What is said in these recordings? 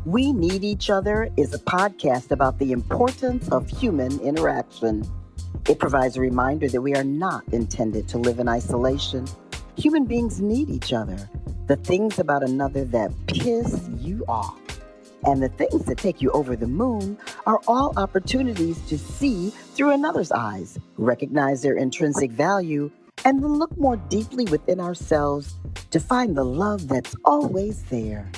We Need Each Other is a podcast about the importance of human interaction. It provides a reminder that we are not intended to live in isolation. Human beings need each other. The things about another that piss you off and the things that take you over the moon are all opportunities to see through another's eyes, recognize their intrinsic value, and then look more deeply within ourselves to find the love that's always there.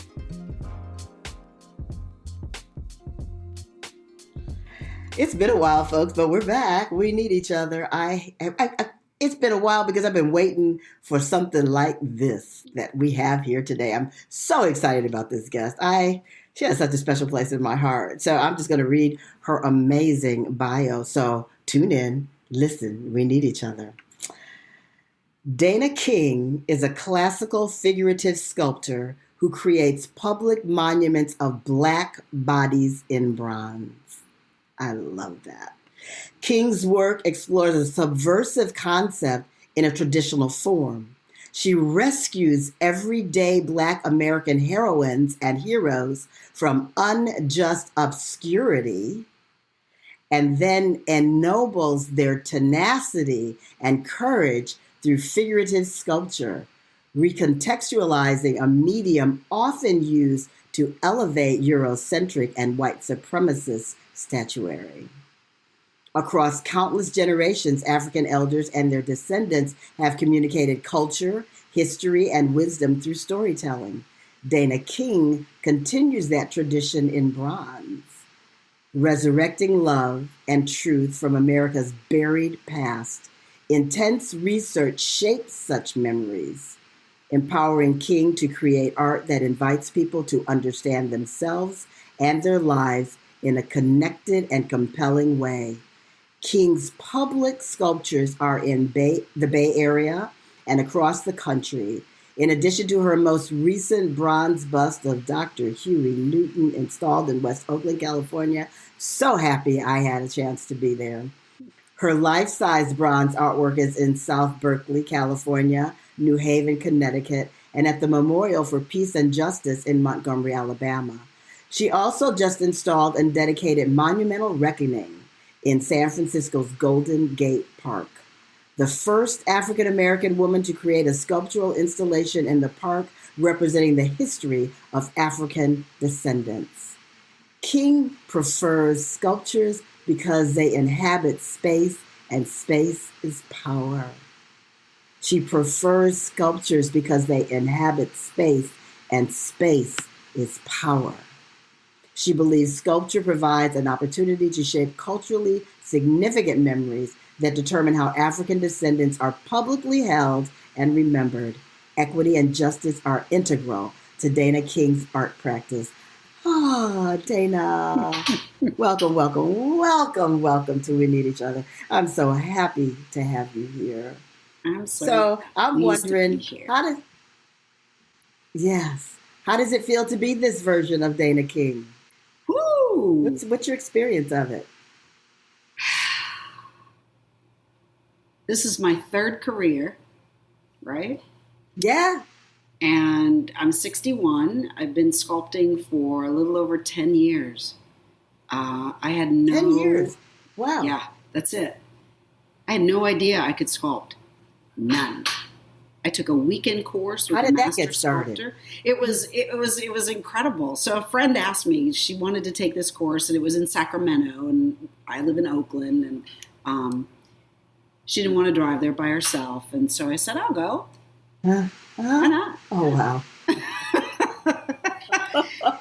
It's been a while, folks, but we're back. We need each other. It's been a while because I've been waiting for something like this that we have here today. I'm so excited about this guest. She has such a special place in my heart. So I'm just going to read her amazing bio. So tune in, listen, we need each other. Dana King is a classical figurative sculptor who creates public monuments of Black bodies in bronze. I love that. King's work explores a subversive concept in a traditional form. She rescues everyday Black American heroines and heroes from unjust obscurity and then ennobles their tenacity and courage through figurative sculpture, recontextualizing a medium often used to elevate Eurocentric and white supremacist statuary. Across countless generations, African elders and their descendants have communicated culture, history, and wisdom through storytelling. Dana King continues that tradition in bronze, resurrecting love and truth from America's buried past. Intense research shapes such memories, empowering King to create art that invites people to understand themselves and their lives in a connected and compelling way. King's public sculptures are in the Bay Area and across the country. In addition to her most recent bronze bust of Dr. Huey Newton installed in West Oakland, California, so happy I had a chance to be there. Her life-size bronze artwork is in South Berkeley, California, New Haven, Connecticut, and at the Memorial for Peace and Justice in Montgomery, Alabama. She also just installed and dedicated Monumental Reckoning in San Francisco's Golden Gate Park, the first African-American woman to create a sculptural installation in the park representing the history of African descendants. King prefers sculptures because they inhabit space, and space is power. She prefers sculptures because they inhabit space, and space is power. She believes sculpture provides an opportunity to shape culturally significant memories that determine how African descendants are publicly held and remembered. Equity and justice are integral to Dana King's art practice. Dana. Welcome to We Need Each Other. I'm so happy to have you here. I'm wondering, how does it feel to be this version of Dana King? Woo! What's your experience of it? This is my third career, right? Yeah. And I'm 61. I've been sculpting for a little over 10 years. I had 10 years? Wow. Yeah, that's it. I had no idea I could sculpt. None. I took a weekend course with a master sculptor. It was incredible. So a friend asked me, she wanted to take this course, and it was in Sacramento, and I live in Oakland, and she didn't want to drive there by herself, and so I said, I'll go. Why not? Oh, wow.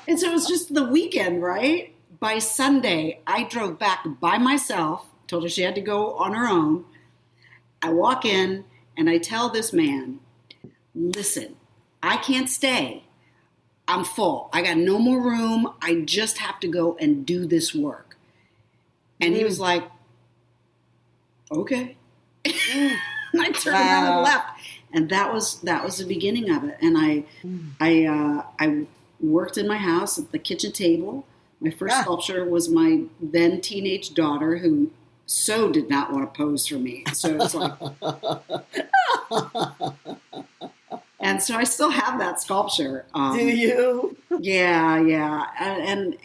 And so it was just the weekend, right? By Sunday, I drove back by myself, told her she had to go on her own. I walk in, and I tell this man, listen, I can't stay. I'm full. I got no more room. I just have to go and do this work. And he was like, okay. And I turned around and left. And that was the beginning of it. And I worked in my house at the kitchen table. My first sculpture was my then teenage daughter, who so did not want to pose for me. So it's like, And so I still have that sculpture. Do you? Yeah.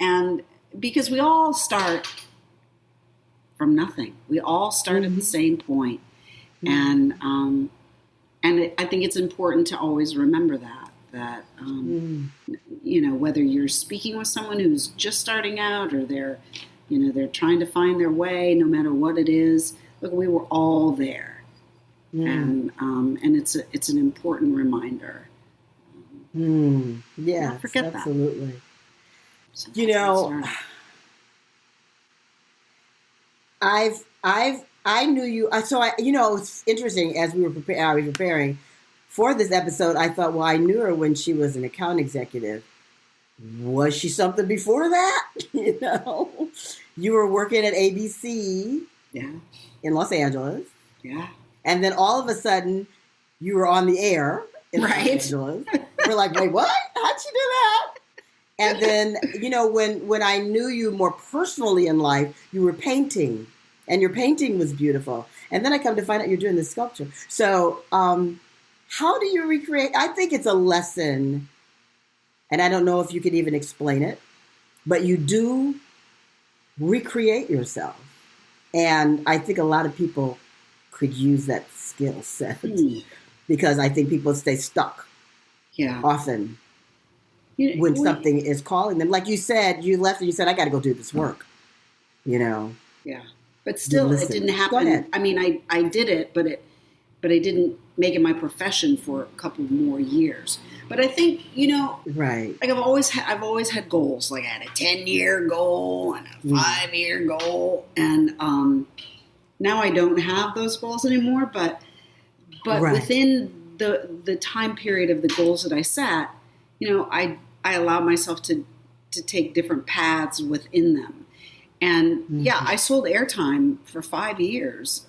And because we all start from nothing. We all start at the same point. And I think it's important to always remember that whether you're speaking with someone who's just starting out or they're trying to find their way, no matter what it is, look, we were all there. And it's an important reminder. Yeah, forget absolutely. That. So I knew you. So it's interesting. As I was preparing for this episode, I thought, well, I knew her when she was an account executive. Was she something before that? You were working at ABC, in Los Angeles, and then all of a sudden, you were on the air in Los Angeles. We're like, wait, what? How'd you do that? And then, when I knew you more personally in life, you were painting, and your painting was beautiful. And then I come to find out you're doing this sculpture. So, how do you recreate? I think it's a lesson, and I don't know if you could even explain it, but you do recreate yourself. And I think a lot of people could use that skill set because I think people stay stuck often when something is calling them. Like you said, you left and you said, I got to go do this work, Yeah. But still, it didn't happen. I mean, I did it, but I didn't make it my profession for a couple more years. But I think, right. Like I've always had goals. Like I had a 10-year goal and a 5-year goal. And now I don't have those goals anymore. But within the time period of the goals that I set, I allowed myself to take different paths within them. And I sold airtime for 5 years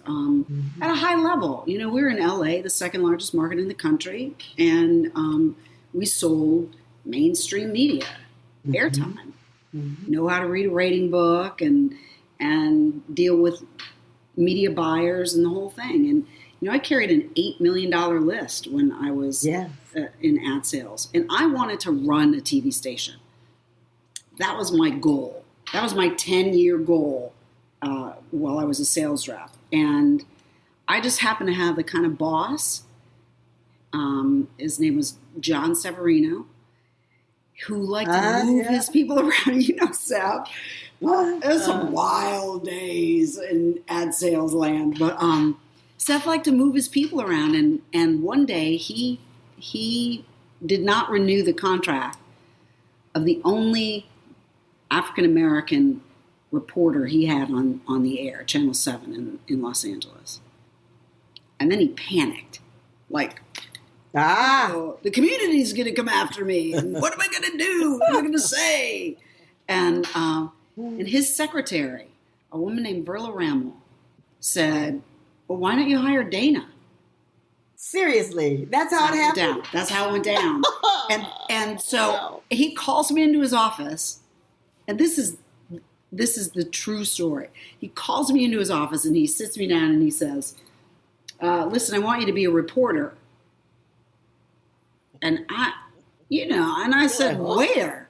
at a high level. We were in LA, the second largest market in the country, and we sold mainstream media airtime. Know how to read a rating book and deal with media buyers and the whole thing. And I carried an $8 million list when I was in ad sales, and I wanted to run a TV station. That was my goal. That was my 10-year goal while I was a sales rep. And I just happened to have the kind of boss, his name was John Severino, who liked to move his people around, Seth. It was some wild days in ad sales land. But Seth liked to move his people around. And one day he did not renew the contract of the only African-American reporter he had on the air, Channel 7 in Los Angeles. And then he panicked. Like, the community's going to come after me. And what am I going to do? What am I going to say? And his secretary, a woman named Verla Ramel, said, well, why don't you hire Dana? Seriously, that's how it happened? That's how it went down. And so he calls me into his office. And this is the true story. He calls me into his office and he sits me down and he says, listen, I want you to be a reporter. And I said, where?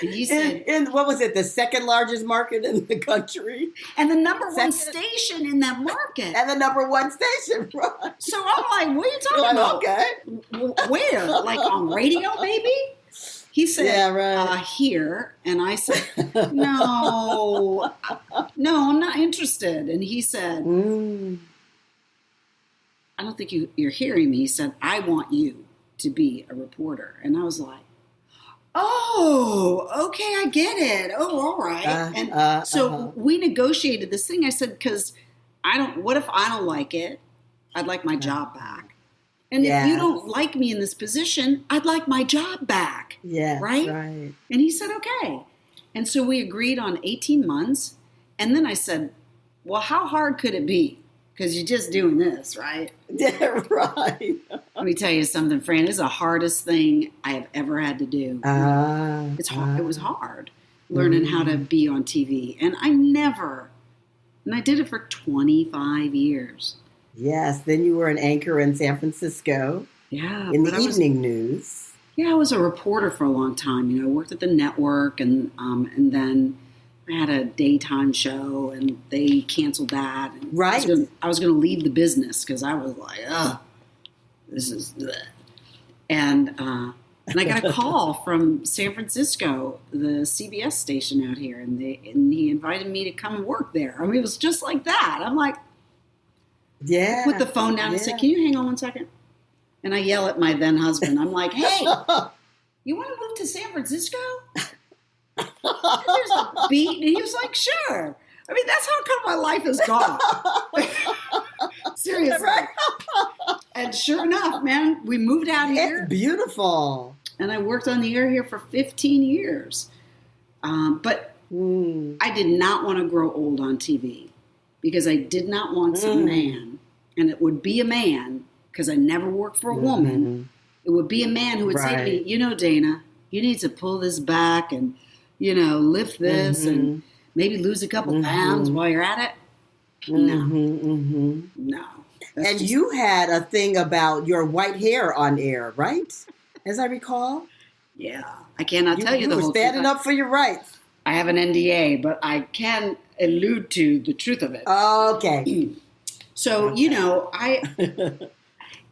And he said, in what was it, the second largest market in the country? And the number one station in that market. And the number one station, right? So I'm like, what are you talking about? Okay. Where? Like on radio, maybe? He said, here. And I said, no, I'm not interested. And he said, I don't think you're hearing me. He said, I want you to be a reporter. And I was like, oh, okay, I get it. Oh, all right. So we negotiated this thing. I said, because what if I don't like it? I'd like my job back. And if you don't like me in this position, I'd like my job back. Yeah. Right? And he said, okay. And so we agreed on 18 months. And then I said, well, how hard could it be? Because you're just doing this, right? Yeah, right. Let me tell you something, Fran. It's the hardest thing I have ever had to do. It's hard. It was hard learning how to be on TV. And I did it for 25 years. Yes. Then you were an anchor in San Francisco Yeah, in the but evening news. I was a reporter for a long time. I worked at the network, and then I had a daytime show, and they canceled that. And Right. I was going to leave the business because I was like, oh, this is, bleh. And I got a call from San Francisco, the CBS station out here, and he invited me to come and work there. I mean, it was just like that. I'm like, yeah. I put the phone down and said, "Can you hang on one second?" And I yell at my then husband. I'm like, "Hey, you want to move to San Francisco? There's a beat." And he was like, "Sure." I mean, that's how come my life has gone. Seriously. Right. And sure enough, man, we moved out here. It's beautiful. And I worked on the air here for 15 years. But I did not want to grow old on TV because I did not want some man, and it would be a man, because I never worked for a woman. It would be a man who would say to me, Dana, you need to pull this back and, lift this and maybe lose a couple pounds while you're at it. No. And you had a thing about your white hair on air, right? As I recall. Yeah. I cannot tell you the whole truth. You were standing up for your rights. I have an NDA, but I can allude to the truth of it. Okay. So,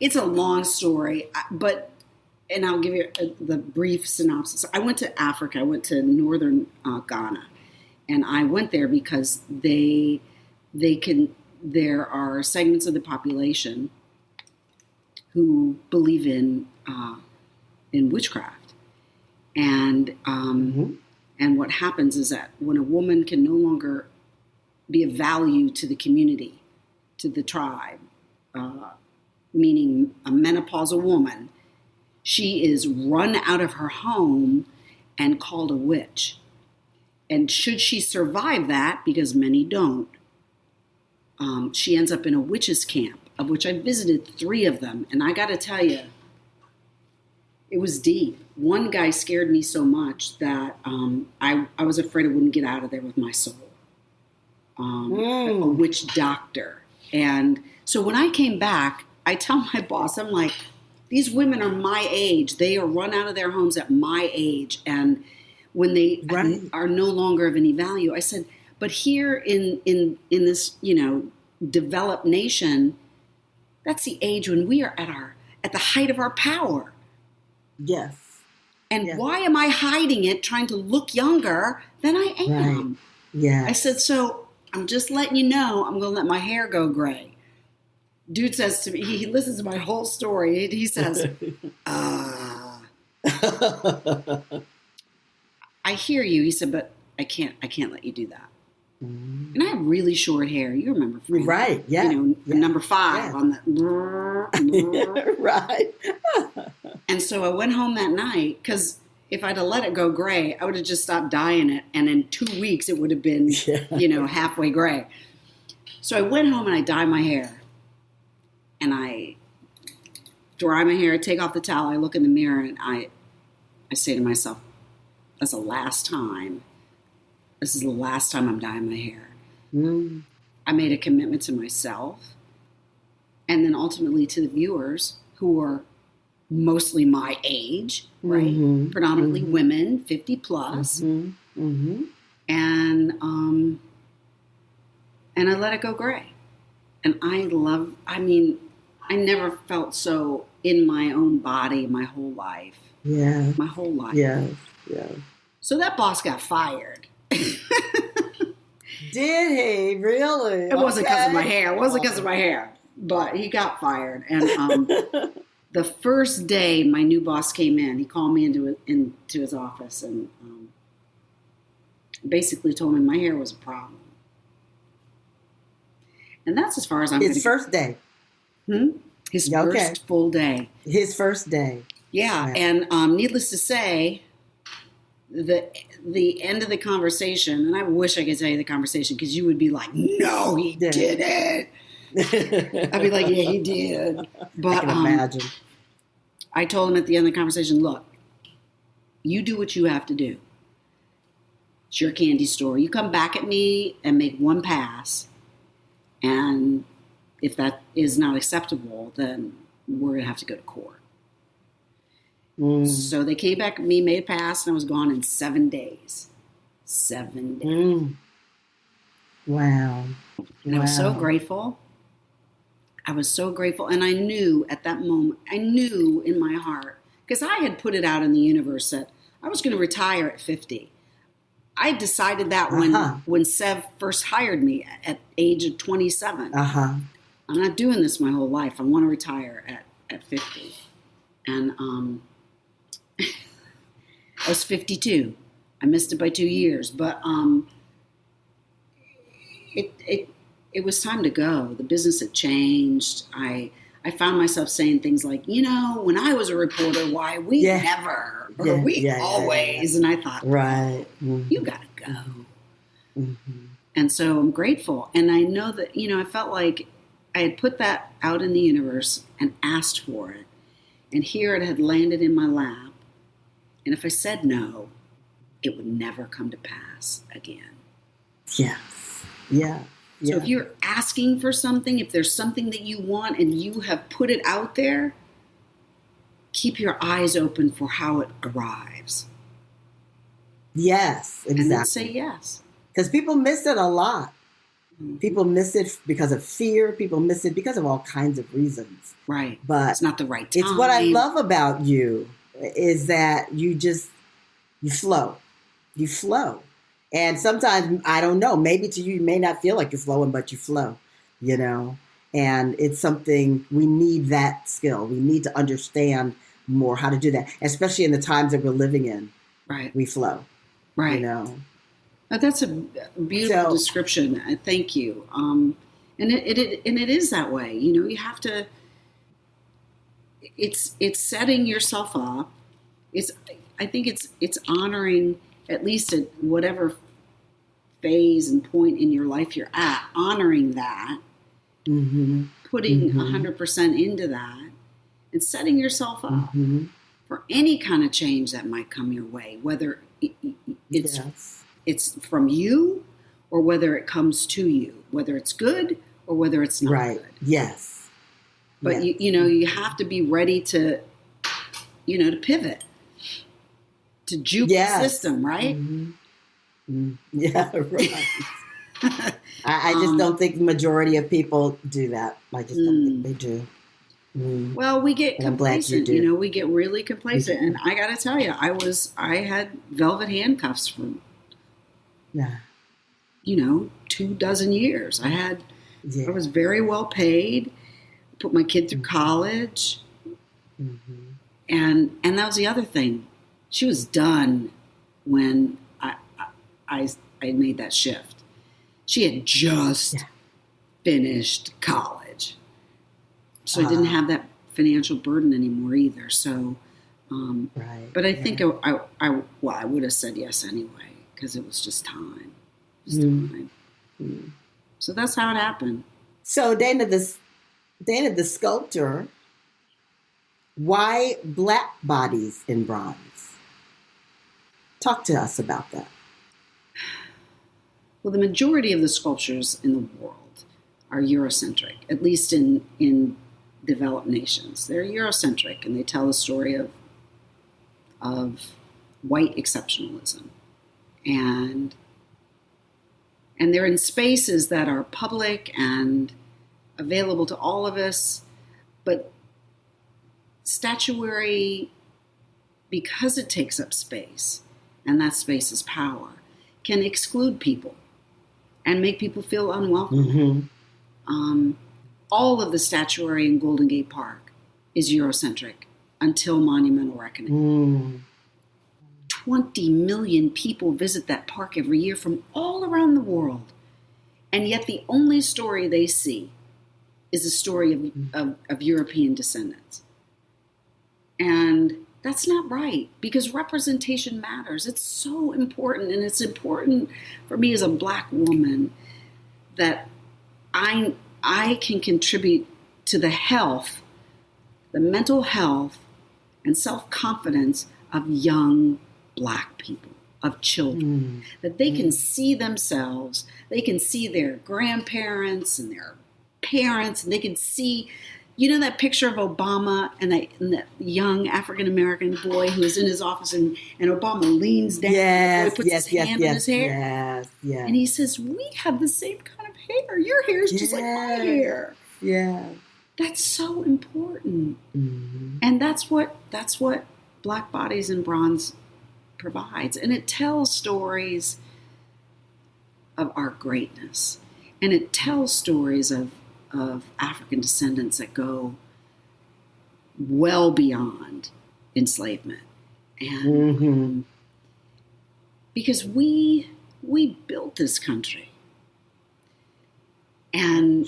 it's a long story, and I'll give you the brief synopsis. I went to Africa. I went to northern Ghana, and I went there because there are segments of the population who believe in witchcraft, and what happens is that when a woman can no longer be of value to the community, to the tribe, meaning a menopausal woman, she is run out of her home and called a witch. And should she survive that, because many don't, she ends up in a witches' camp, of which I visited 3 of them. And I got to tell you, it was deep. One guy scared me so much that I was afraid I wouldn't get out of there with my soul. A witch doctor. And so when I came back, I tell my boss, I'm like, these women are my age. They are run out of their homes at my age. And when they are no longer of any value, I said, but here in this, developed nation, that's the age when we are at the height of our power. Yes. And why am I hiding it, trying to look younger than I am? Right. Yeah. I said, so I'm just letting you know, I'm going to let my hair go gray. Dude says to me, he listens to my whole story. He says, I hear you. He said, but I can't let you do that. And I have really short hair. You remember, Frank? Right? Yeah. Number 5 on the. Right. And so I went home that night because if I'd have let it go gray, I would have just stopped dyeing it, and in 2 weeks it would have been, halfway gray. So I went home and I dyed my hair, and I dry my hair, take off the towel, I look in the mirror, and I say to myself, that's the last time. This is the last time I'm dyeing my hair. I made a commitment to myself, and then ultimately to the viewers who are mostly my age, right? Predominantly women, 50 plus. And I let it go gray. And I never felt so in my own body my whole life. Yeah. My whole life. Yeah. So that boss got fired. Did he really? It wasn't because of my hair. It wasn't because of my hair. But he got fired. And the first day my new boss came in, he called me into his office and basically told me my hair was a problem. And that's as far as I'm going to go. His first day. His first full day. His first day. Yeah. Right. And needless to say, the end of the conversation, and I wish I could tell you the conversation because you would be like, no, he didn't. I'd be like, yeah, he did. But I can imagine. I told him at the end of the conversation, look, you do what you have to do. It's your candy store. You come back at me and make one pass. And if that is not acceptable, then we're going to have to go to court. So they came back, me made a pass, and I was gone in 7 days. 7 days. Wow. And I was so grateful. I was so grateful. And I knew at that moment, I knew in my heart, because I had put it out in the universe that I was going to retire at 50. I decided that when Sev first hired me at age of 27. I'm not doing this my whole life. I want to retire at 50. And I was 52. I missed it by 2 years, but it was time to go. The business had changed. I found myself saying things like, when I was a reporter, why we never, or we always. And I thought, right, you got to go. And so I'm grateful. And I know that, I felt like I had put that out in the universe and asked for it. And here it had landed in my lap. And if I said no, it would never come to pass again. Yes. Yeah. So if you're asking for something, if there's something that you want and you have put it out there, keep your eyes open for how it arrives. Yes, exactly. And then say yes. Because people miss it a lot. People miss it because of fear. People miss it because of all kinds of reasons. Right. But it's not the right time. It's what I love about you is that you flow. You flow. And sometimes, I don't know, maybe to you may not feel like you're flowing, but you flow, and it's something, we need that skill. We need to understand more how to do that, especially in the times that we're living in. Right. We flow. Right. That's a beautiful description. Thank you. And it is that way. You have to, it's setting yourself up. I think it's honoring, at least at whatever phase and point in your life you're at, honoring that, putting 100% into that, and setting yourself up for any kind of change that might come your way, whether it's from you or whether it comes to you, whether it's good or whether it's not good. Yes. But you have to be ready to pivot, to juke the system, right? Yeah, right. I just don't think the majority of people do that. I just don't think they do. Well, we get complacent. We get really complacent, and I got to tell you, I had velvet handcuffs for 24 years. I was very well paid. Put my kid through college, and that was the other thing. She was done when I made that shift. She had just finished college. So I didn't have that financial burden anymore either. So, but I think I would have said yes anyway, because it was just time. So that's how it happened. So Dana the sculptor, why black bodies in bronze? Talk to us about that. Well, the majority of the sculptures in the world are Eurocentric, at least in developed nations. They're Eurocentric, and they tell the story of white exceptionalism. And they're in spaces that are public and available to all of us, but statuary, because it takes up space, and that space is power, can exclude people and make people feel unwelcome. All of the statuary in Golden Gate Park is Eurocentric until Monumental Reckoning. 20 million people visit that park every year from all around the world. And yet the only story they see is a story of European descendants. And that's not right, because representation matters. It's so important, and it's important for me as a black woman that I can contribute to the health, the mental health, and self-confidence of young black people, of children, that they can see themselves, they can see their grandparents and their parents, and they can see, that picture of Obama and that young African-American boy who is in his office and Obama leans down and the boy puts his hand in his hair. Yes. And he says, we have the same kind of hair. Your hair is just like my hair. Yeah. That's so important. Mm-hmm. And that's what Black Bodies in Bronze provides. And it tells stories of our greatness. And it tells stories of African descendants that go well beyond enslavement. And because we built this country. And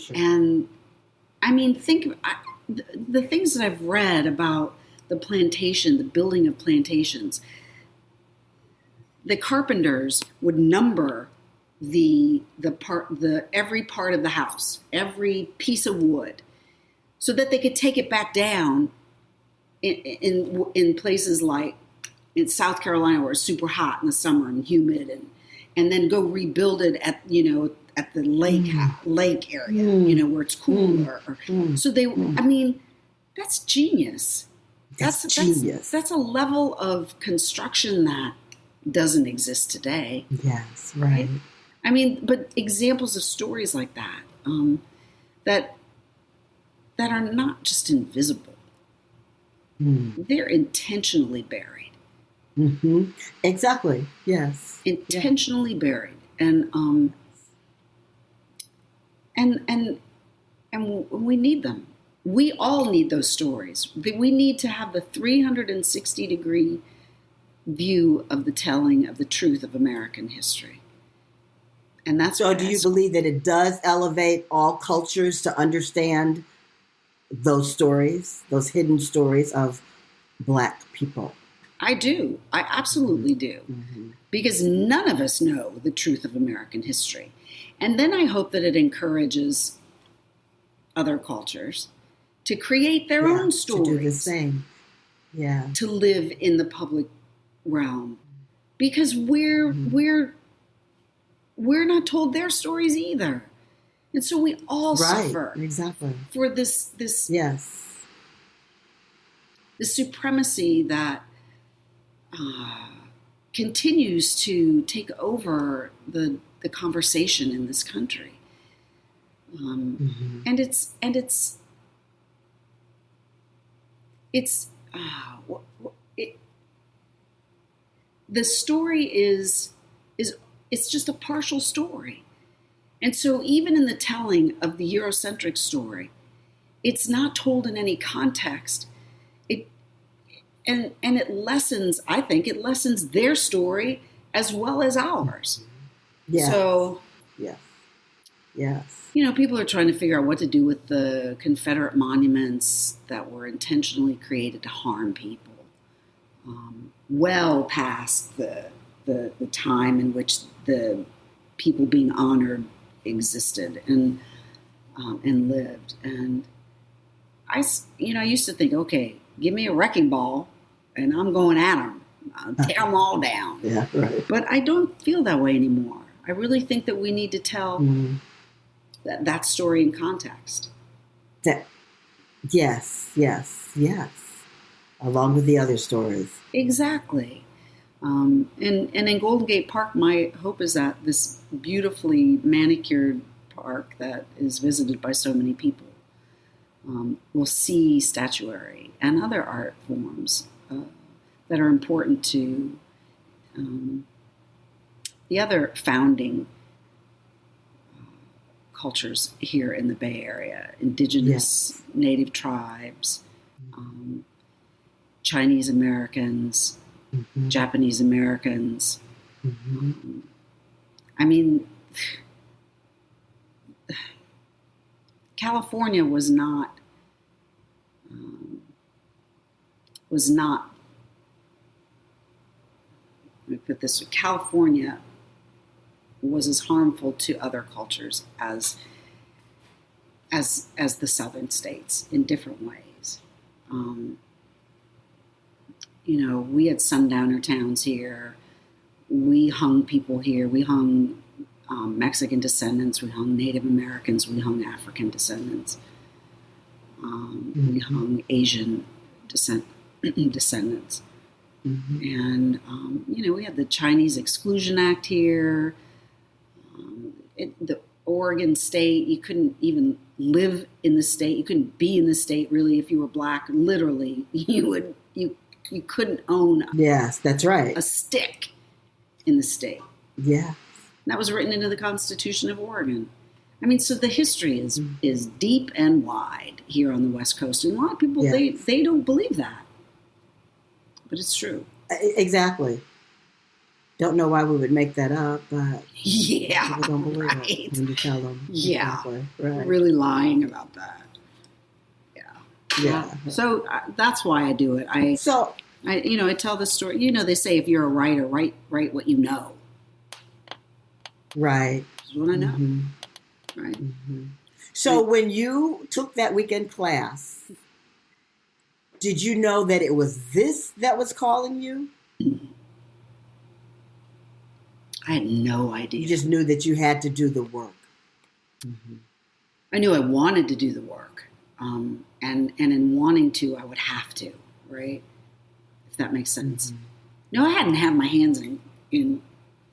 I mean, the things that I've read about the plantation, the building of plantations, the carpenters would number every part of the house, every piece of wood, so that they could take it back down in places like in South Carolina where it's super hot in the summer and humid, and then go rebuild it at the lake area, where it's cooler. So I mean, that's genius. That's genius. That's a level of construction that doesn't exist today. Yes, right. I mean, but examples of stories like that, that are not just invisible. They're intentionally buried. Mm-hmm. Exactly. Yes. Intentionally buried, and we need them. We all need those stories. We need to have the 360-degree view of the telling of the truth of American history. And that's so. Do you believe that it does elevate all cultures to understand those stories, those hidden stories of Black people? I do. I absolutely do. Mm-hmm. Because none of us know the truth of American history. And then I hope that it encourages other cultures to create their own stories. To do the same. Yeah. To live in the public realm. Because we're not told their stories either. And so we all suffer for this the supremacy that continues to take over the conversation in this country. And the story is it's just a partial story. And so even in the telling of the Eurocentric story, it's not told in any context. And it lessens, I think, their story as well as ours. Yes. So, yes. People are trying to figure out what to do with the Confederate monuments that were intentionally created to harm people, well past the time in which the people being honored existed and lived. And I used to think, okay, give me a wrecking ball and I'm going at them. I'll tear them all down. Yeah, right. But I don't feel that way anymore. I really think that we need to tell that story in context. Yes. Along with the other stories. Exactly. And in Golden Gate Park, my hope is that this beautifully manicured park that is visited by so many people will see statuary and other art forms that are important to the other founding cultures here in the Bay Area, indigenous native tribes, Chinese Americans, Japanese Americans. I mean, California was not let me put this way, California was as harmful to other cultures as the southern states in different ways. We had sundowner towns here. We hung people here. We hung Mexican descendants, we hung Native Americans, we hung African descendants, we hung Asian descendants. And, we had the Chinese Exclusion Act here. The Oregon state, you couldn't even live in the state. You couldn't be in the state, really, if you were black. Literally, you couldn't own yes, that's right. a stick in the state. Yeah. That was written into the Constitution of Oregon. I mean, so the history is deep and wide here on the West Coast. And a lot of people, they don't believe that. But it's true. Exactly. Don't know why we would make that up, but people don't believe it when you tell them. Yeah. Exactly. Right. Really lying about that. Yeah. So that's why I do it. I tell the story. They say if you're a writer, write what you know. Right. That's what I know. Right. So when you took that weekend class, did you know that it was this that was calling you? I had no idea. You just knew that you had to do the work. I knew I wanted to do the work. And in wanting to, I would have to, right? If that makes sense. I hadn't had my hands in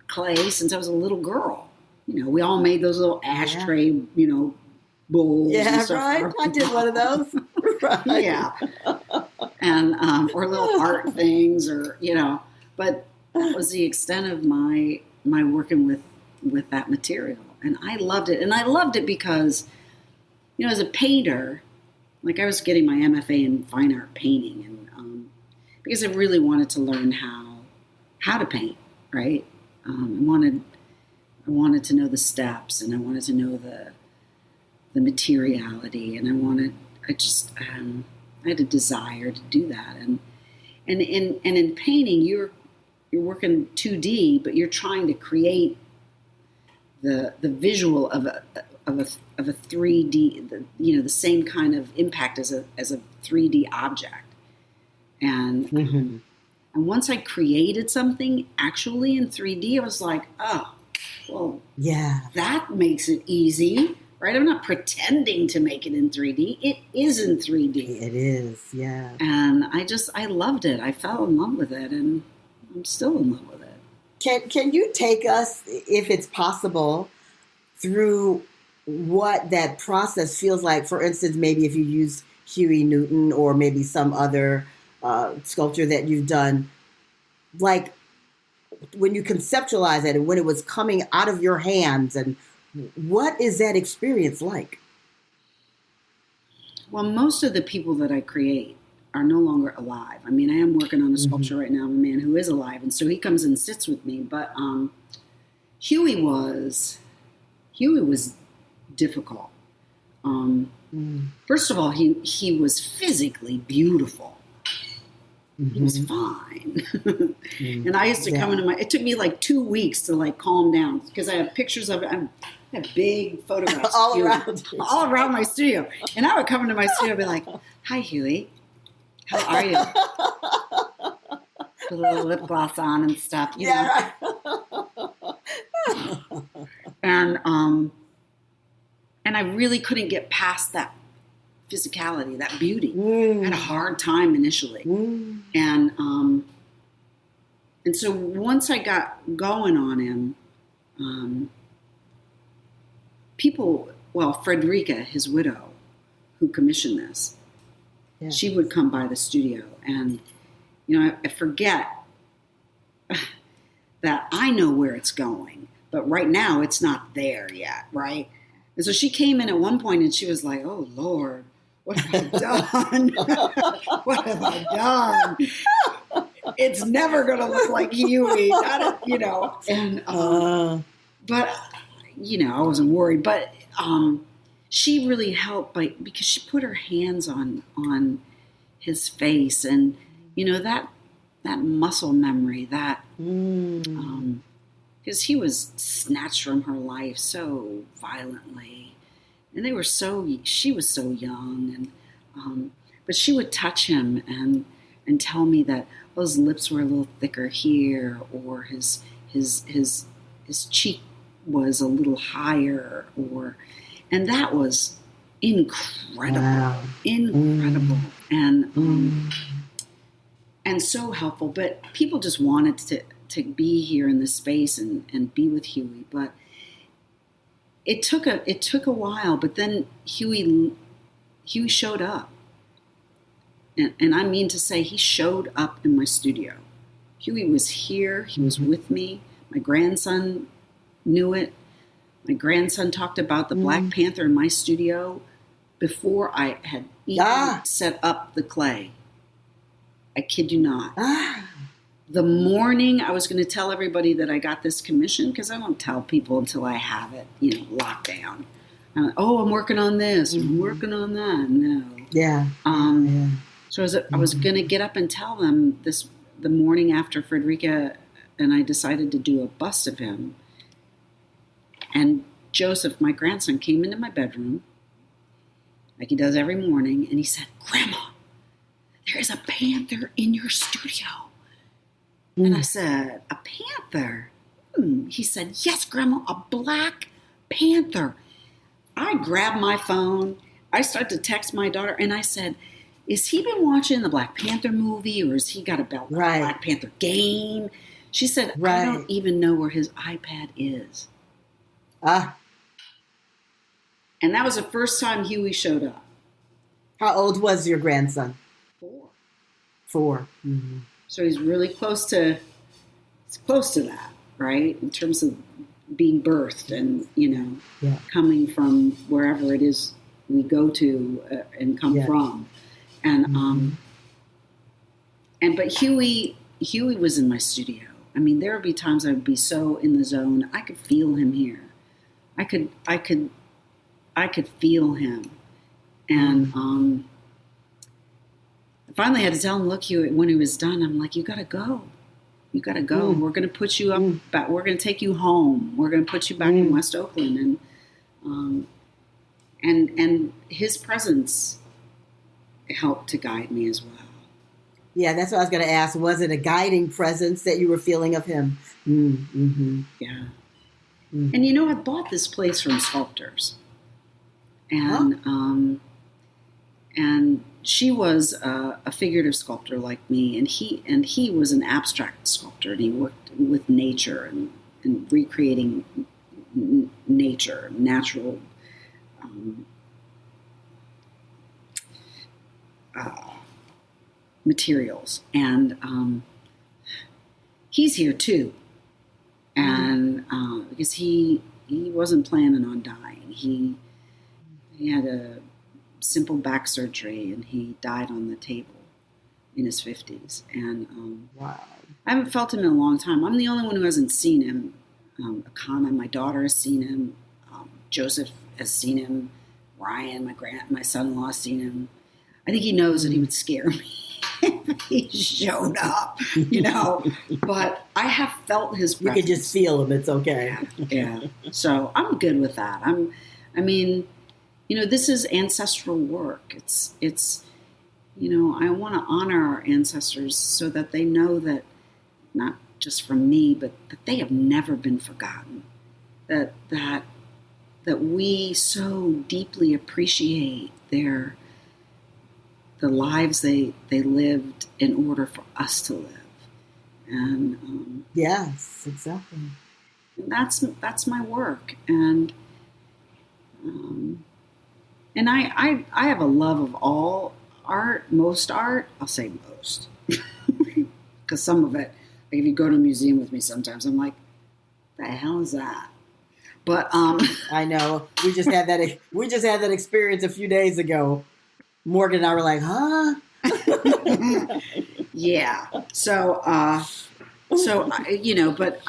clay since I was a little girl. We all made those little ashtray, bowls. Yeah, and stuff. right. I did one of those. Right. Yeah. And, or little art things but that was the extent of my working with that material. And I loved it. And I loved it because, as a painter, like I was getting my MFA in fine art painting, and because I really wanted to learn how to paint, right? I wanted to know the steps, and I wanted to know the materiality, and I had a desire to do that. And in painting, you're working 2D, but you're trying to create the visual of a 3D, the same kind of impact as a 3D object. And and once I created something actually in 3D, I was like, oh, well, yeah, that makes it easy, right? I'm not pretending to make it in 3D. It is in 3D. It is, yeah. And I loved it. I fell in love with it, and I'm still in love with it. Can you take us, if it's possible, through what that process feels like? For instance, maybe if you use Huey Newton or maybe some other sculpture that you've done, like when you conceptualize it and when it was coming out of your hands, and what is that experience like? Well, most of the people that I create are no longer alive. I mean, I am working on a sculpture right now of a man who is alive, and so he comes and sits with me. But Huey was difficult. First of all, he was physically beautiful. He was fine. And I used to come into it took me like 2 weeks to calm down, because I have pictures of it. I have big photographs all around my studio. And I would come into my studio and be like, hi, Huey. How are you? Put a little lip gloss on and stuff. You know? And I really couldn't get past that physicality, that beauty. I had a hard time initially. And so once I got going on him, Frederica, his widow, who commissioned this, she would come by the studio, and I forget that I know where it's going, but right now it's not there yet, right? And so she came in at one point and she was like, oh, Lord, what have I done? What have I done? It's never going to look like Huey, And, but, I wasn't worried. But she really helped because she put her hands on his face, and, that muscle memory, that, because he was snatched from her life so violently, and she was so young, and but she would touch him and tell me that his lips were a little thicker here, or his cheek was a little higher, and that was incredible, incredible, and so helpful. But people just wanted to be here in this space and be with Huey. But it took a while. But then Huey showed up, and I mean to say he showed up in my studio. Huey was here. He was with me. My grandson knew it. My grandson talked about the Black Panther in my studio before I had even set up the clay. I kid you not. The morning I was going to tell everybody that I got this commission, because I don't tell people until I have it, locked down. I'm working on this. I'm working on that. No. Yeah. So I was going to get up and tell them this the morning after Frederica and I decided to do a bust of him. And Joseph, my grandson, came into my bedroom, like he does every morning, and he said, "Grandma, there is a panther in your studio." And I said, "A panther?" He said, "Yes, Grandma, a black panther." I grabbed my phone. I started to text my daughter, and I said, "Is he been watching the Black Panther movie, or has he got a Black Panther game?" She said, "I don't even know where his iPad is." And that was the first time Huey showed up. How old was your grandson? 4. 4. Mm-hmm. So he's really close to that, right? In terms of being birthed and, coming from wherever it is we go to and come from. And, but Huey was in my studio. I mean, there would be times I would be so in the zone. I could feel him here. I could feel him. And, I finally had to tell him, "Look, Huey," when he was done, I'm like, "You got to go. You got to go. We're going to put you up back. We're going to take you home. We're going to put you back in West Oakland." And his presence helped to guide me as well. Yeah, that's what I was going to ask. Was it a guiding presence that you were feeling of him? Yeah. And I bought this place from Sculptors. And and she was a figurative sculptor like me, and he was an abstract sculptor, and he worked with nature and recreating nature, natural materials. And he's here too, and because he wasn't planning on dying. He had a simple back surgery, and he died on the table in his 50s. And wow. I haven't felt him in a long time. I'm the only one who hasn't seen him. Akana, my daughter, has seen him. Joseph has seen him. Ryan, my son-in-law, has seen him. I think he knows that he would scare me if he showed up, But I have felt his presence. You can just feel him. It's okay. Yeah. So I'm good with that. This is ancestral work. It's I want to honor our ancestors so that they know that, not just from me, but that they have never been forgotten. That we so deeply appreciate the lives they lived in order for us to live. And yes, exactly. That's my work. And I have a love of all art, most art. I'll say most. Because some of it, like if you go to a museum with me sometimes, I'm like, the hell is that? But I know. We just had that experience a few days ago. Morgan and I were like, huh? Yeah. So but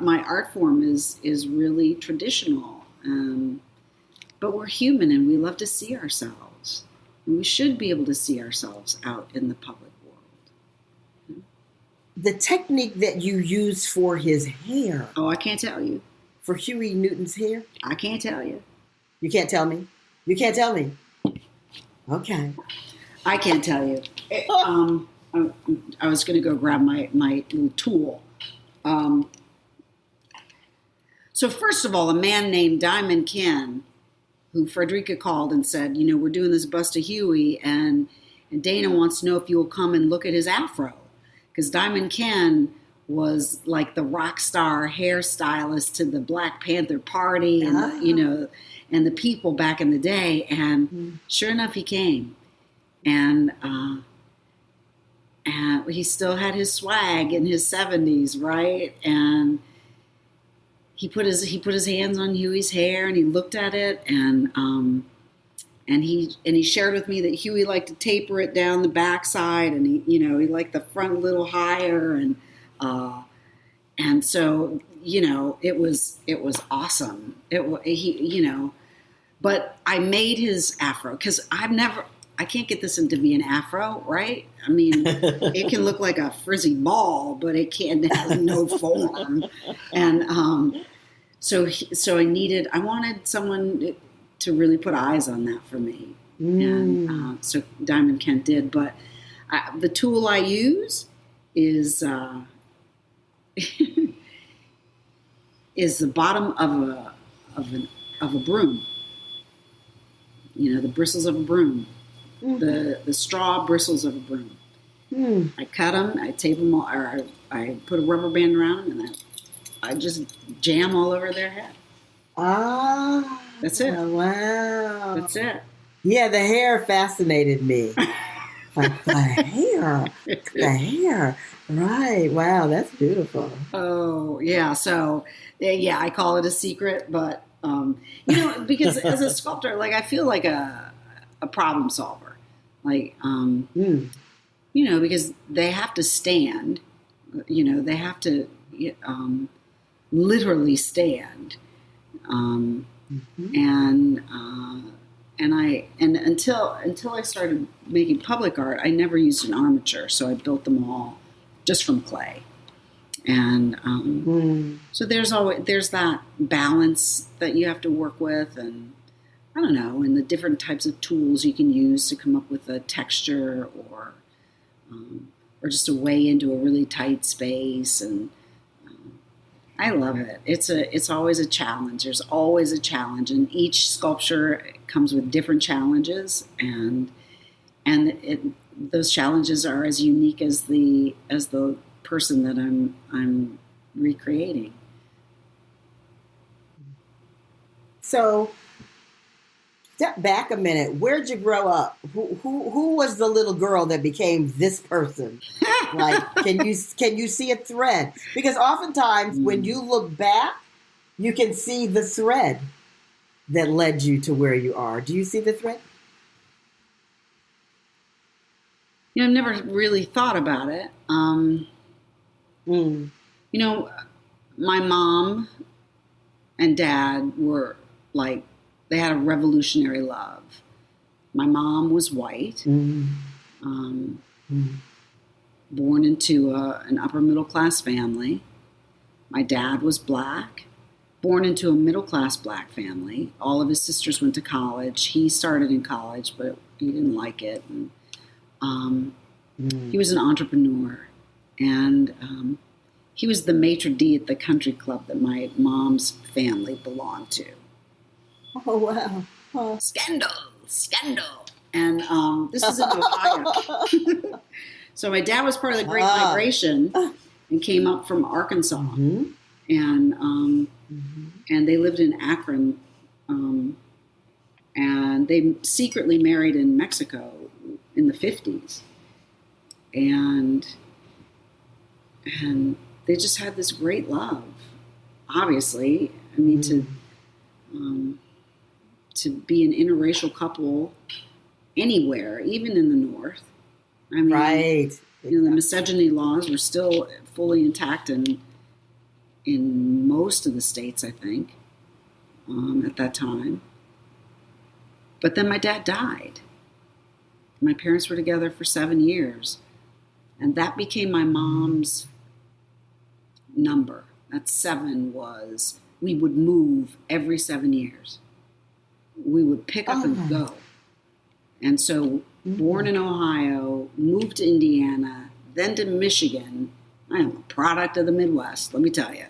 my art form is really traditional. But we're human, and we love to see ourselves. And we should be able to see ourselves out in the public world. The technique that you use for his hair. Oh, I can't tell you. For Huey Newton's hair? I can't tell you. You can't tell me? You can't tell me? Okay. I can't tell you. I was going to go grab my little tool. So first of all, a man named Diamond Ken, who Frederica called and said, we're doing this bust of Huey, and Dana wants to know if you will come and look at his afro. Because Diamond Ken was like the rock star hairstylist to the Black Panther Party and and the people back in the day. And sure enough, he came, and he still had his swag in his 70s, right? And he put his hands on Huey's hair and he looked at it, and he shared with me that Huey liked to taper it down the backside, and he liked the front a little higher, and so it was awesome. But I made his afro because I can't get this into be an afro, right? I mean, it can look like a frizzy ball, but it has no form, and so I wanted someone to really put eyes on that for me. And so Diamond Kent did. But the tool I use is is the bottom of a broom. The bristles of a broom, the straw bristles of a broom. I cut them, I tape them all, or I put a rubber band around them, and I just jam all over their head. That's it. Wow. That's it. Yeah, the hair fascinated me. Like the hair. Right. Wow, that's beautiful. Oh, yeah. So, yeah, I call it a secret, but, because as a sculptor, like, I feel like a problem solver. Like, because they have to stand, they have to literally stand. And until I started making public art, I never used an armature, so I built them all just from clay. And so there's that balance that you have to work with, and I don't know, and the different types of tools you can use to come up with a texture or just a way into a really tight space. And I love it. It's always a challenge. There's always a challenge, and each sculpture comes with different challenges, and those challenges are as unique as the person that I'm recreating. So, step back a minute. Where'd you grow up? Who was the little girl that became this person? Like, can you see a thread? Because oftentimes when you look back, you can see the thread that led you to where you are. Do you see the thread? I've never really thought about it. My mom and dad were like, they had a revolutionary love. My mom was white, born into an upper middle class family. My dad was black, born into a middle class black family. All of his sisters went to college. He started in college, but he didn't like it. And he was an entrepreneur, and he was the maitre d' at the country club that my mom's family belonged to. Oh, wow. Oh. Scandal. And this is in Ohio. So my dad was part of the Great Migration and came up from Arkansas. And they lived in Akron. And they secretly married in Mexico in the 50s. And they just had this great love, obviously. I mean, to be an interracial couple anywhere, even in the North. I mean, right. The misogyny laws were still fully intact in most of the states, I think, at that time. But then my dad died. My parents were together for 7 years. And that became my mom's number. That 7 was, we would move every 7 years. We would pick up and go. And so, born in Ohio, moved to Indiana, then to Michigan. I am a product of the Midwest, let me tell you.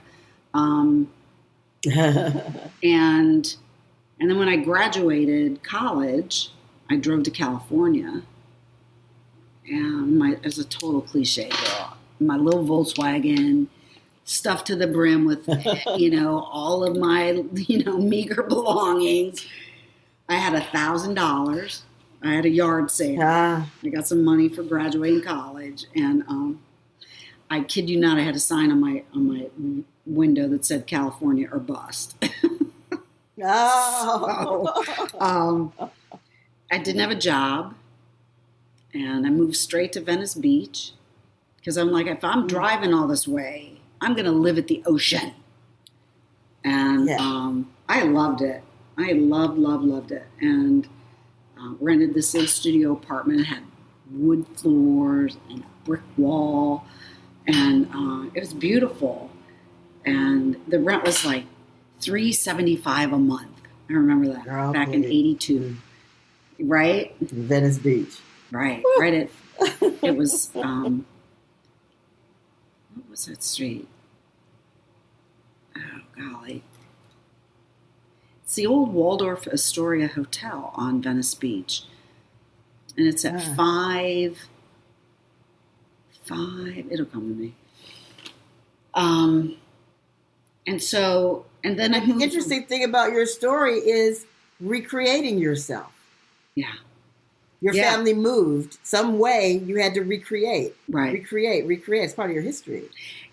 And then when I graduated college, I drove to California. And it was a total cliche girl. My little Volkswagen, stuffed to the brim with, all of my, meager belongings. I had $1,000. I had a yard sale. I got some money for graduating college, and I kid you not, I had a sign on my window that said California or bust. I didn't have a job, and I moved straight to Venice Beach because I'm like, if I'm driving all this way, I'm going to live at the ocean. And I loved it. I loved it. And rented this little studio apartment. It had wood floors and a brick wall, and it was beautiful. And the rent was like $375 a month. I remember that back in '82, right? Venice Beach, right? Woo. Right. It was what was that street? Oh golly. It's the old Waldorf Astoria Hotel on Venice Beach. And it's at 5, it'll come to me. And then I moved. The interesting thing about your story is recreating yourself. Yeah. Your family moved some way. You had to recreate. Right. Recreate. It's part of your history.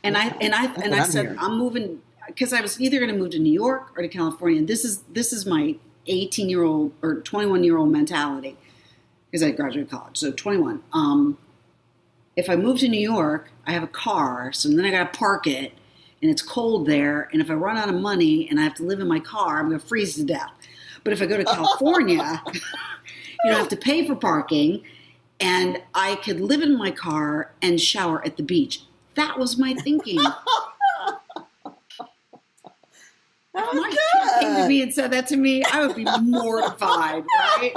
And I said, I'm moving, because I was either going to move to New York or to California. And this is my 18-year-old or 21-year-old mentality, because I graduated college, so 21. If I move to New York, I have a car, so then I got to park it, and it's cold there. And if I run out of money and I have to live in my car, I'm going to freeze to death. But if I go to California, you don't have to pay for parking, and I could live in my car and shower at the beach. That was my thinking. If my kid came to me and said that to me, I would be mortified, right?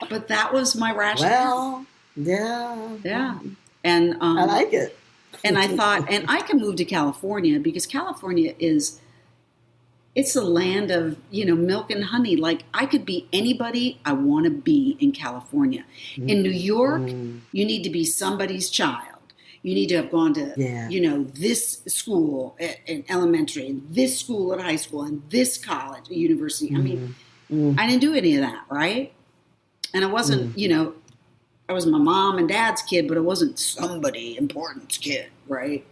But that was my rationale. Well, yeah. And I like it. And I thought, and I can move to California because California it's the land of, milk and honey. Like, I could be anybody I want to be in California. In New York, you need to be somebody's child. You need to have gone to, this school in elementary, and this school at high school, and this college, university. I mean, I didn't do any of that, right? And I wasn't, I was my mom and dad's kid, but I wasn't somebody important's kid, right?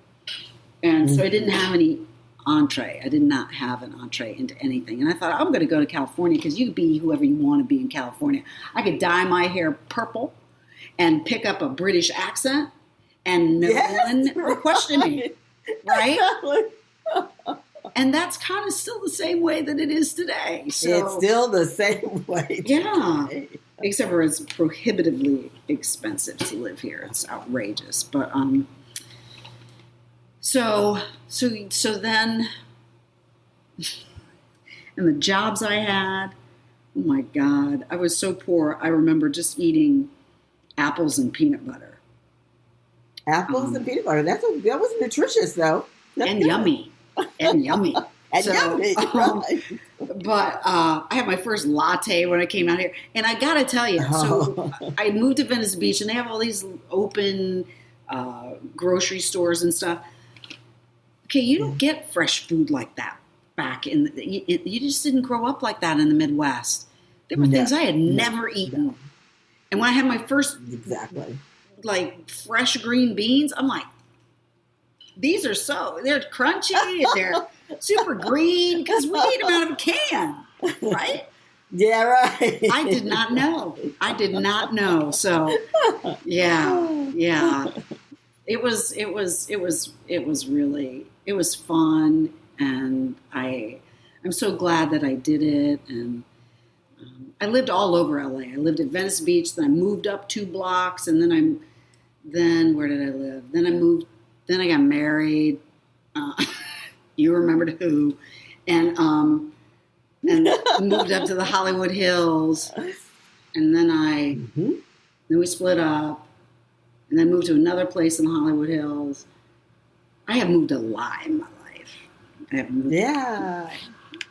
And so I didn't have any entree. I did not have an entree into anything. And I thought, I'm going to go to California because you can be whoever you want to be in California. I could dye my hair purple and pick up a British accent, and no one would question me, right? Exactly. And that's kind of still the same way that it is today. So, it's still the same way today. Yeah. Except for it's prohibitively expensive to live here. It's outrageous. But so then, and the jobs I had, oh my God, I was so poor. I remember just eating apples and peanut butter. Apples and peanut butter. That was nutritious, though. And yummy. And yummy. And yummy. Right. But I had my first latte when I came out here. And I got to tell you, so I moved to Venice Beach, and they have all these open grocery stores and stuff. Okay, you don't get fresh food like that back in you just didn't grow up like that in the Midwest. There were things I had never eaten. No. And when I had my first fresh green beans, I'm like, they're crunchy and they're super green because we eat them out of a can, right? Yeah, right. I did not know. So, yeah. It was fun, and I'm so glad that I did it. And I lived all over LA. I lived at Venice Beach, then I moved up 2 blocks, and then where did I live? Then I got married. You remembered who, and moved up to the Hollywood Hills, and then then we split up, and then moved to another place in the Hollywood Hills. I have moved a lot in my life. I haven't moved. Yeah.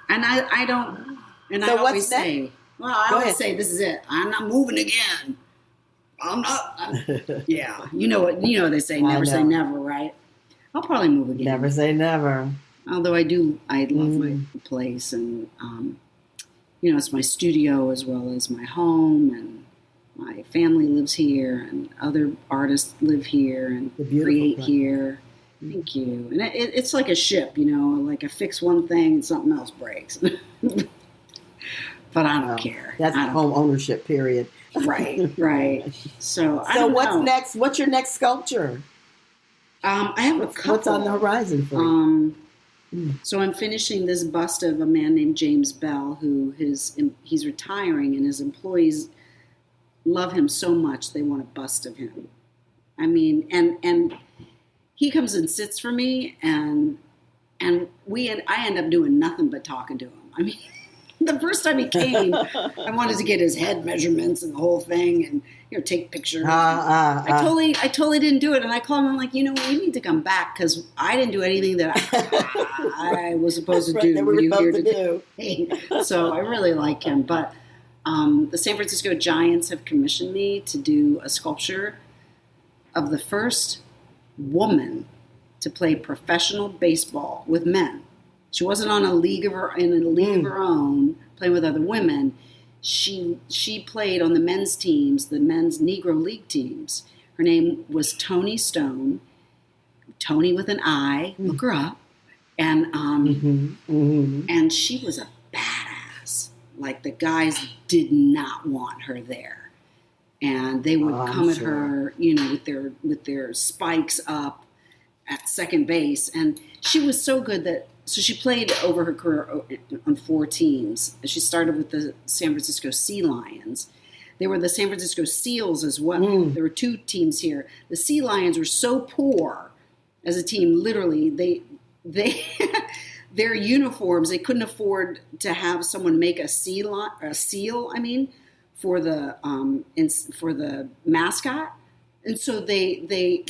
And I don't, and So I always say, I Go always ahead. say, this is it. I'm not moving again. Yeah. You know what they say, never say never, right? I'll probably move again. Never say never. Although I love my place, and it's my studio as well as my home, and my family lives here, and other artists live here and create here. Thank you. And it's like a ship, like I fix one thing and something else breaks. But I don't care. That's home ownership, period. Right. So what's next? What's your next sculpture? I have a couple. What's on the horizon for you? So I'm finishing this bust of a man named James Bell, who he's retiring, and his employees love him so much they want a bust of him. I mean, and he comes and sits for me, and I end up doing nothing but talking to him. I mean, the first time he came, I wanted to get his head measurements and the whole thing, and take pictures. I totally didn't do it, and I called him. I'm like, you need to come back because I didn't do anything that I was supposed to do. That we were supposed to do. So I really like him, but the San Francisco Giants have commissioned me to do a sculpture of the first woman to play professional baseball with men. She wasn't on a league of her own, playing with other women. She played on the men's teams, the men's Negro League teams. Her name was Toni Stone. Toni with an I. Look her up. And and she was a badass. Like, the guys did not want her there, and they would come at her, with their spikes up at second base. And she was so good that. So she played over her career on 4 teams. She started with the San Francisco Sea Lions. They were the San Francisco Seals as well. There were 2 teams here. The Sea Lions were so poor as a team. Literally, they their uniforms, they couldn't afford to have someone make a seal. For the mascot, and so they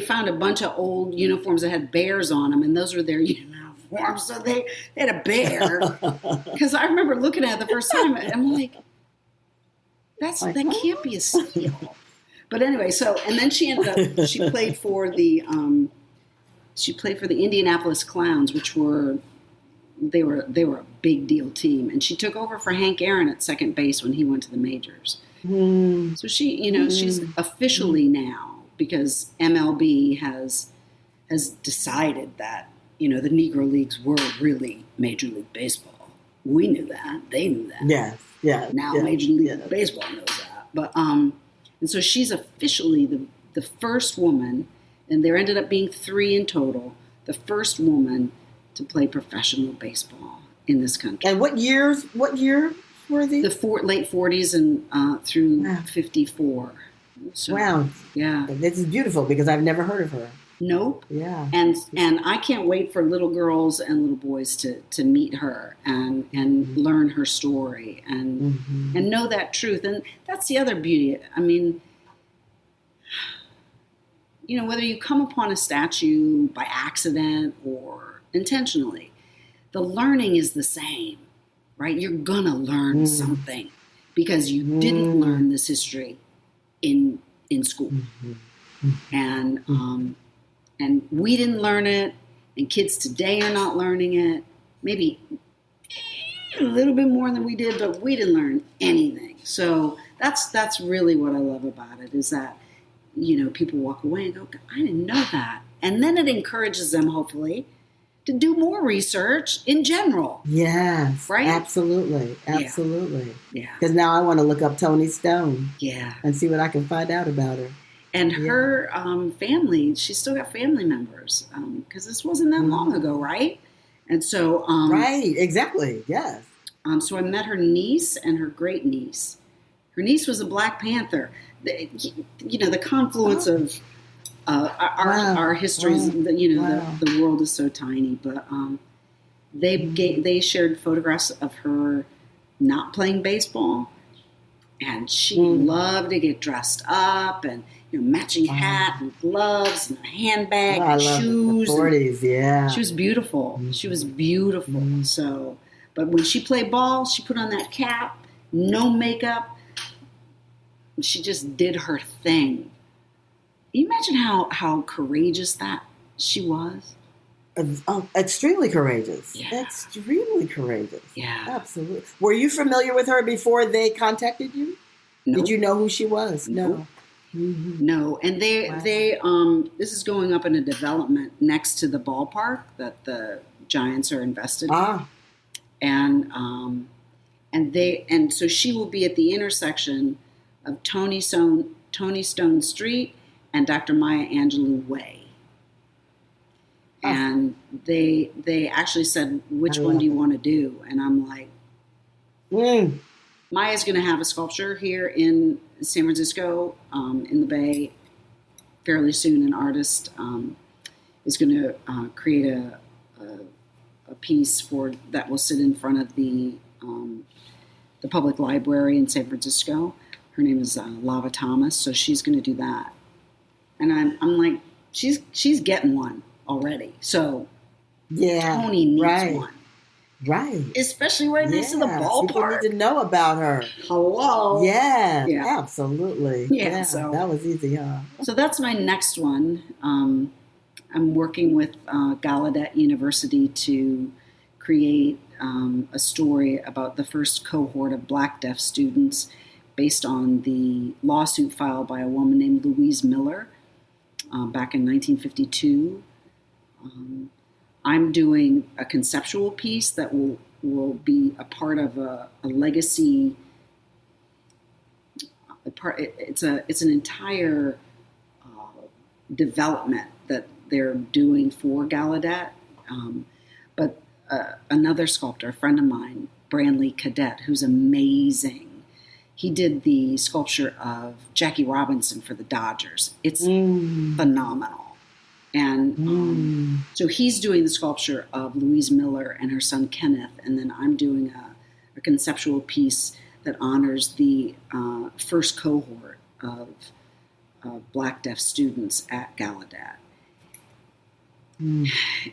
found a bunch of old uniforms that had bears on them, and those were their uniforms. So they had a bear. Because I remember looking at it the first time, and I'm like, that can't be a seal. But anyway, and then she played for the Indianapolis Clowns, which were a big deal team, and she took over for Hank Aaron at second base when he went to the majors. So she's officially now, because MLB has decided that the Negro Leagues were really Major League Baseball. We knew that. They knew that. Yes. Now Major League Baseball knows that. But and so she's officially the first woman, and there ended up being 3 in total, the first woman to play professional baseball in this country. And what year were these? The late 40s and through 54. So, wow. Yeah. This is beautiful because I've never heard of her. Nope. Yeah. And I can't wait for little girls and little boys to meet her and learn her story and know that truth. And that's the other beauty. I mean, whether you come upon a statue by accident or intentionally, the learning is the same, right? You're gonna learn something because you didn't learn this history in school, and we didn't learn it, and kids today are not learning it. Maybe a little bit more than we did, but we didn't learn anything. So that's really what I love about it, is that people walk away and go, I didn't know that, and then it encourages them, hopefully, to do more research in general. Yes. Right? Absolutely. Yeah. Because now I want to look up Toni Stone. Yeah. And see what I can find out about her. And her family, she's still got family members, because this wasn't that long ago, right? And so... right, exactly, yes. So I met her niece and her great niece. Her niece was a Black Panther. The confluence of... our histories, the world is so tiny, but they shared photographs of her not playing baseball, and she loved to get dressed up and matching hat and gloves and a handbag I and love shoes. The 40s, yeah. She was beautiful. Mm-hmm. She was beautiful. Mm-hmm. So, but when she played ball, she put on that cap, no makeup. She just did her thing. Can you imagine how courageous that she was? Extremely courageous. Yeah. Extremely courageous. Yeah. Absolutely. Were you familiar with her before they contacted you? Nope. Did you know who she was? Nope. No. Mm-hmm. No. And they this is going up in a development next to the ballpark that the Giants are invested in. And so she will be at the intersection of Tony Stone Street and Dr. Maya Angelou Way. And they actually said, which one do you want to do? And I'm like, Maya's going to have a sculpture here in San Francisco, in the Bay, fairly soon. An artist is going to create a piece that will sit in front of the public library in San Francisco. Her name is Lava Thomas, so she's going to do that. And I'm like, she's getting one already. So Tony needs one. Right. Especially right next to the ballpark. People need to know about her. Hello. Yeah. Absolutely. Yeah. So that was easy, huh? So that's my next one. I'm working with Gallaudet University to create a story about the first cohort of Black deaf students based on the lawsuit filed by a woman named Louise Miller back in 1952. I'm doing a conceptual piece that will be a part of a legacy. It's an entire development that they're doing for Gallaudet. But another sculptor, a friend of mine, Brantley Cadet, who's amazing. He did the sculpture of Jackie Robinson for the Dodgers. It's phenomenal. And so he's doing the sculpture of Louise Miller and her son Kenneth, and then I'm doing a conceptual piece that honors the first cohort of Black deaf students at Gallaudet.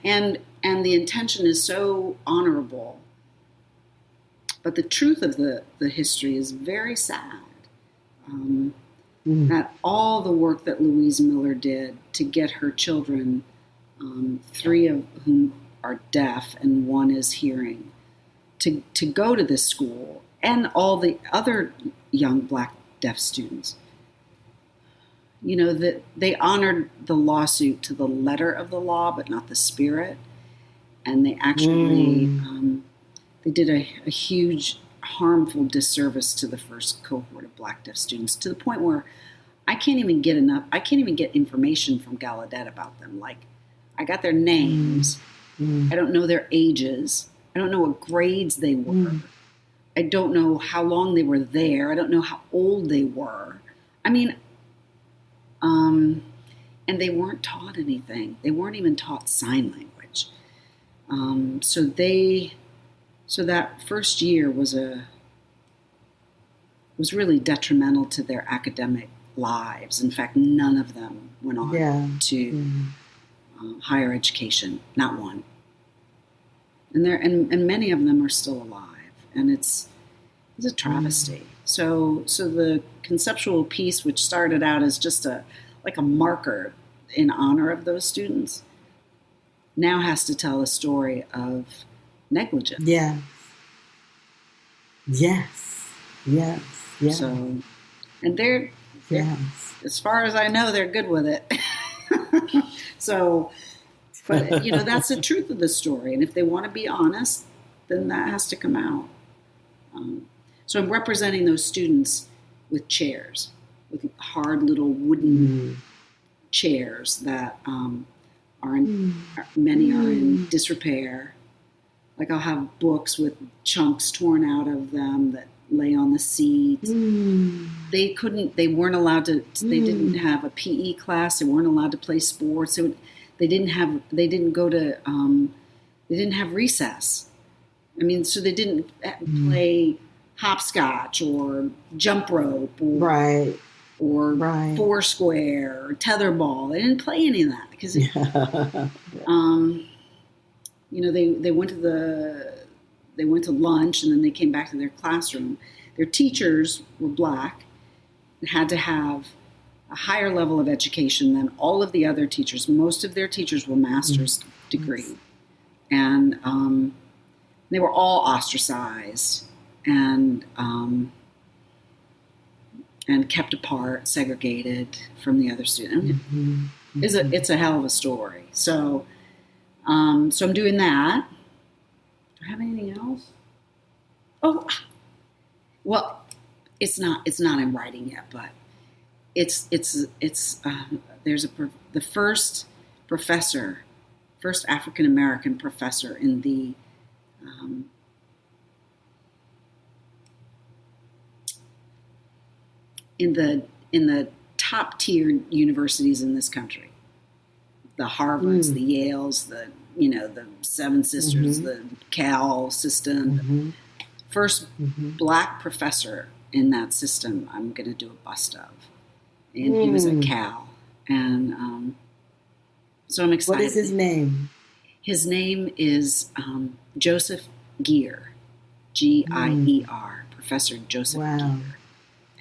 And the intention is so honorable, but the truth of the history is very sad. That all the work that Louise Miller did to get her children, 3 of whom are deaf and 1 is hearing, to go to this school, and all the other young Black deaf students, that they honored the lawsuit to the letter of the law, but not the spirit. And they actually, they did a huge harmful disservice to the first cohort of Black deaf students, to the point where I can't even get information from Gallaudet about them. Like, I got their names. I don't know their ages. I don't know what grades they were. I don't know how long they were there. I don't know how old they were. I mean, and they weren't taught anything. They weren't even taught sign language. So that first year was really detrimental to their academic lives. In fact, none of them went on to higher education, not one. And many of them are still alive, and it's a travesty. So the conceptual piece, which started out as just like a marker in honor of those students, now has to tell a story of negligence. Yeah. Yes. So, and they're as far as I know, they're good with it. So, but that's the truth of the story. And if they want to be honest, then that has to come out. So I'm representing those students with chairs, with hard little wooden chairs that many are in disrepair. Like, I'll have books with chunks torn out of them that lay on the seat. They weren't allowed to, they didn't have a PE class. They weren't allowed to play sports. They didn't have recess. I mean, so they didn't play hopscotch or jump rope. Right. or Right. Foursquare or tetherball. They didn't play any of that because, they went to lunch and then they came back to their classroom. Their teachers were black and had to have a higher level of education than all of the other teachers. Most of their teachers were master's degree, and they were all ostracized and kept apart, segregated from the other students. It's a hell of a story. So I'm doing that. Do I have anything else? Oh, well, it's not in writing yet, but it's there's the first African American professor in the in the top tier universities in this country, the Harvards, the Yales, the Seven Sisters, the Cal system. First black professor in that system I'm going to do a bust of. And he was at Cal. And so I'm excited. What is his name? His name is Joseph Geer, Gier, Professor Joseph Geer.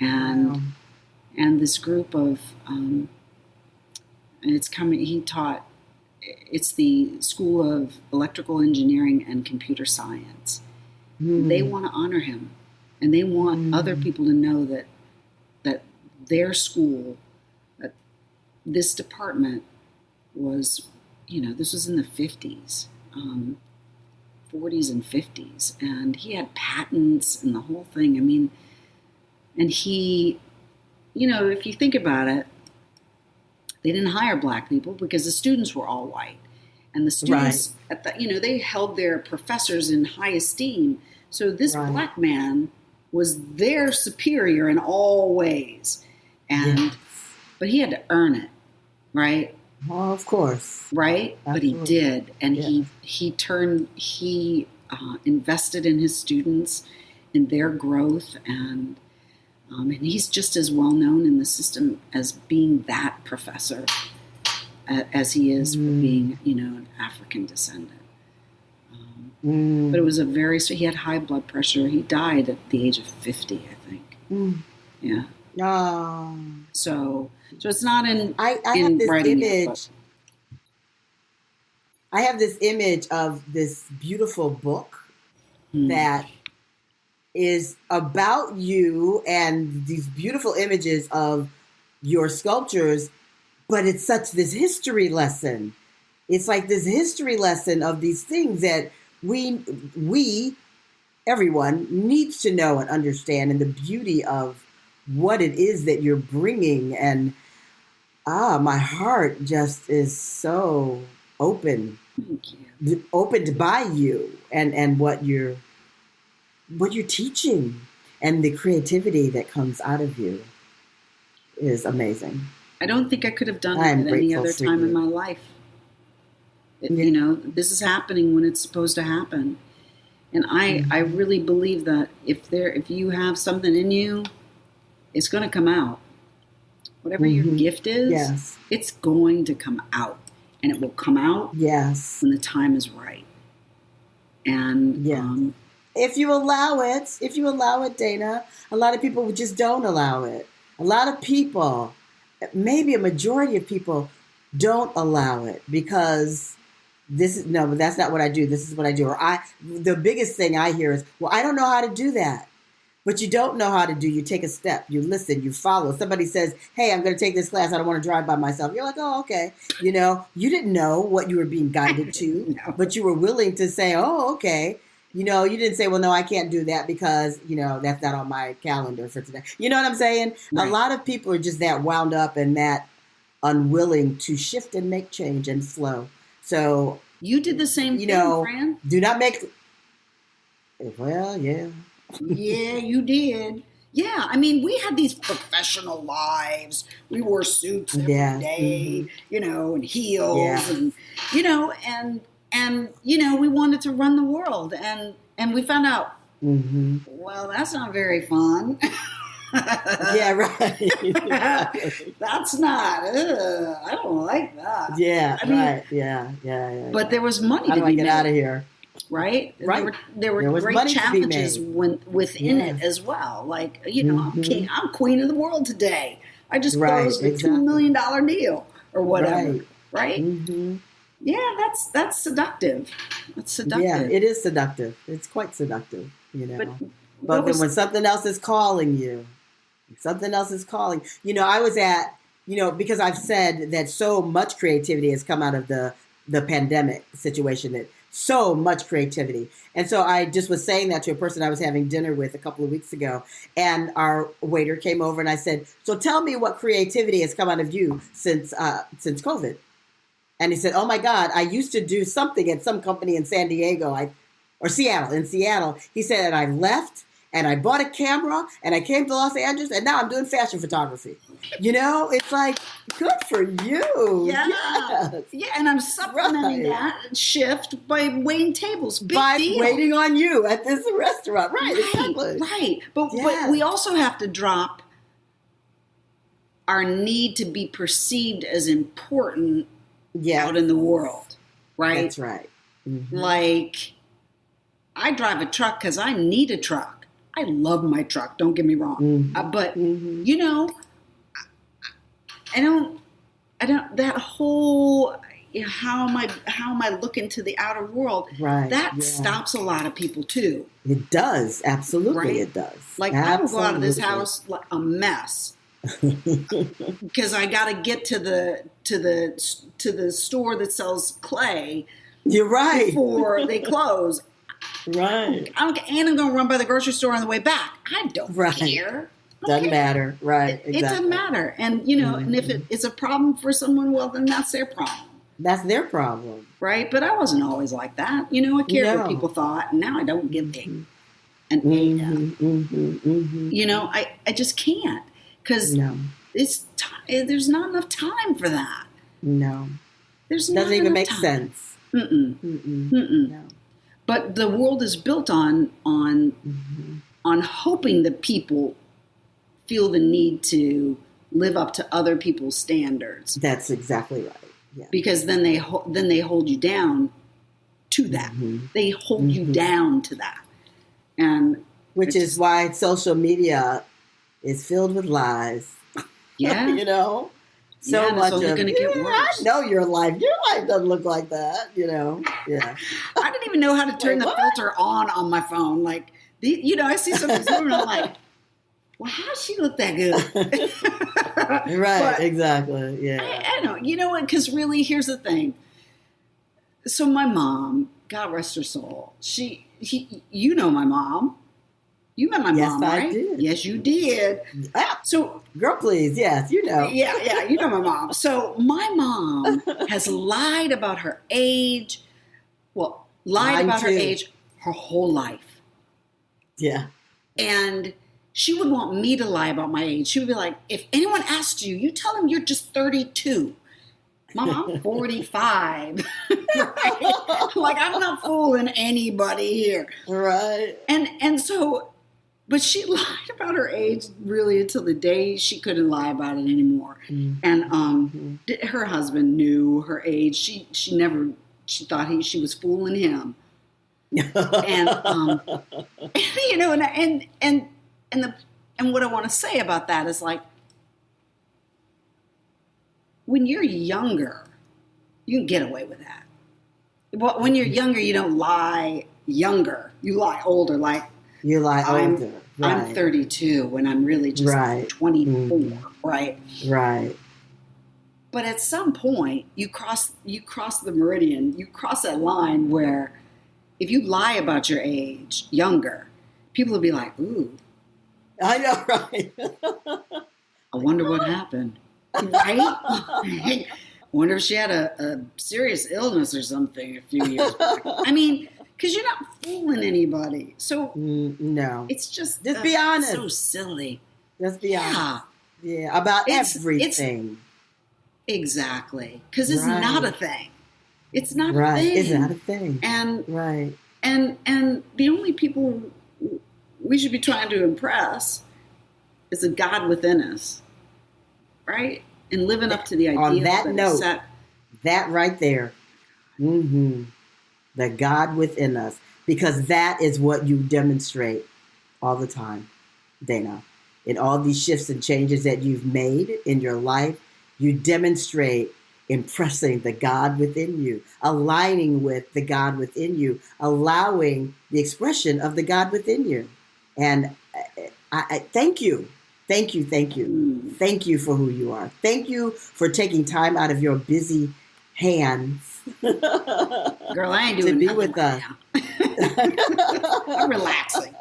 And this group of, and it's coming, he taught, it's the School of Electrical Engineering and Computer Science. They want to honor him, and they want other people to know that their school, that this department was, this was in the 50s, 40s and 50s, and he had patents and the whole thing. I mean, and he, if you think about it, they didn't hire black people because the students were all white. And the students, they held their professors in high esteem. So this black man was their superior in all ways. And but he had to earn it, right? Oh, of course. Right? Absolutely. But he did. And he invested in his students, in their growth, and he's just as well known in the system as being that professor as he is for being, an African descendant. But it was he had high blood pressure. He died at the age of 50, I think. Yeah. Oh. So it's not in I have this image. I have this image of this beautiful book that is about you and these beautiful images of your sculptures, but it's such this history lesson. It's like this history lesson of these things that we everyone needs to know and understand, and the beauty of what it is that you're bringing. And my heart just is so opened by you and what you're teaching, and the creativity that comes out of you is amazing. I don't think I could have done it at any other time in my life. This is happening when it's supposed to happen. And I really believe that if you have something in you, it's going to come out. Whatever your gift is, it's going to come out. And it will come out when the time is right. And if you allow it, Dana, a lot of people just don't allow it. A lot of people, maybe a majority of people, don't allow it because but that's not what I do. This is what I do. Or the biggest thing I hear is, well, I don't know how to do that. But you don't know how to do. You take a step. You listen. You follow. Somebody says, hey, I'm going to take this class. I don't want to drive by myself. You're like, oh, okay. You didn't know what you were being guided to, but you were willing to say, oh, okay. You didn't say, well, no, I can't do that because, that's not on my calendar for today. You know what I'm saying? Right. A lot of people are just that wound up and that unwilling to shift and make change and flow. So you did the same thing, Fran. Do not make. Well, yeah. Yeah, you did. Yeah, I mean, we had these professional lives. We wore suits every day, and heels, and we wanted to run the world, and we found out, well, that's not very fun. Yeah, right. That's not. I don't like that. Yeah, I mean, right. Yeah. But there was money How to do be I get made, out of here? right? Right. There were was great money challenges to be made. within it Yes. as well. Like, you know, Mm-hmm. I'm queen of the world today. I just Right, closed a exactly. $2 million deal or whatever. Right? Mm-hmm. Yeah, that's seductive. That's Yeah, seductive. it is seductive. It's quite seductive, you But know. what But then was when something else is calling you, something else is calling. I was at, because I've said that so much creativity has come out of the pandemic situation, that so much creativity. And so I just was saying that to a person I was having dinner with a couple of weeks ago. And our waiter came over and I said, so tell me what creativity has come out of you since COVID. And he said, oh my God, I used to do something at some company in San Diego, or Seattle, in Seattle. He said, and I left and I bought a camera and I came to Los Angeles and now I'm doing fashion photography. It's like, good for you. Yeah. Yes. Yeah, and I'm supplementing that shift by waiting tables. Big deal. Waiting on you at this restaurant. Right, exactly. Right. But we also have to drop our need to be perceived as important out in the world, right? That's right. Mm-hmm. Like, I drive a truck because I need a truck. I love my truck, don't get me wrong. Mm-hmm. But, I don't, that whole, how am I looking to the outer world? Right. That stops a lot of people too. It does. Absolutely, right? It does. Like, I don't go out of this house like a mess. Because I got to get to the store that sells clay. You're right. Before they close. Right. And I'm going to run by the grocery store on the way back. I don't care. Doesn't matter. Right. It doesn't matter. And, and if it's a problem for someone, well, then that's their problem. That's their problem. Right. But I wasn't always like that. I cared what people thought. And now I don't give an I just can't. Because there's not enough time for that. No. There's doesn't even make sense. No. But the world is built on hoping that people feel the need to live up to other people's standards. That's exactly right. Yeah. Because then they hold you down to that. Mm-hmm. They hold you down to that. And which is why social media is filled with lies. Yeah. So much it's only going to get worse. I know your life. Your life doesn't look like that, Yeah. I didn't even know how to turn the filter on my phone. Like, I see some women and I'm like, well, how does she look that good? Right, but exactly. Yeah. I know. You know what? Because really, here's the thing. So my mom, God rest her soul, you know my mom. You met my mom, right? Yes, I did. Yes, you did. So, girl, please, yes, Yeah, you know my mom. So my mom has lied about her age. Well, lied about her age her whole life. Yeah. And she would want me to lie about my age. She would be like, if anyone asks you, you tell them you're just 32. Mom, I'm 45. Right? Like, I'm not fooling anybody here. Right. And so, but she lied about her age really until the day she couldn't lie about it anymore. Mm-hmm. And her husband knew her age. She thought she was fooling him. And and what I want to say about that is, like, when you're younger, you can get away with that. But when you're younger, you don't lie younger. You lie older. Like, you lie older. Right. I'm 32 when I'm really just 24. Mm-hmm. Right. Right. But at some point, you cross the meridian. You cross that line where, if you lie about your age younger, people will be like, "Ooh, I know, right? I wonder what happened." Right? I wonder if she had a serious illness or something a few years back. I mean, because you're not fooling anybody. So no, it's just be honest. So silly. Just be honest. Yeah, about everything. Exactly, because it's not a thing. It's not a thing. It's not a thing. And and the only people we should be trying to impress is a God within us, right? And living up to the ideal on that note, that right there, the God within us, because that is what you demonstrate all the time, Dana. In all these shifts and changes that you've made in your life, you demonstrate impressing the God within you, aligning with the God within you, allowing the expression of the God within you. And I thank you. Thank you. Thank you. Thank you for who you are. Thank you for taking time out of your busy hands. Girl, I ain't doing to be nothing with us. I'm relaxing.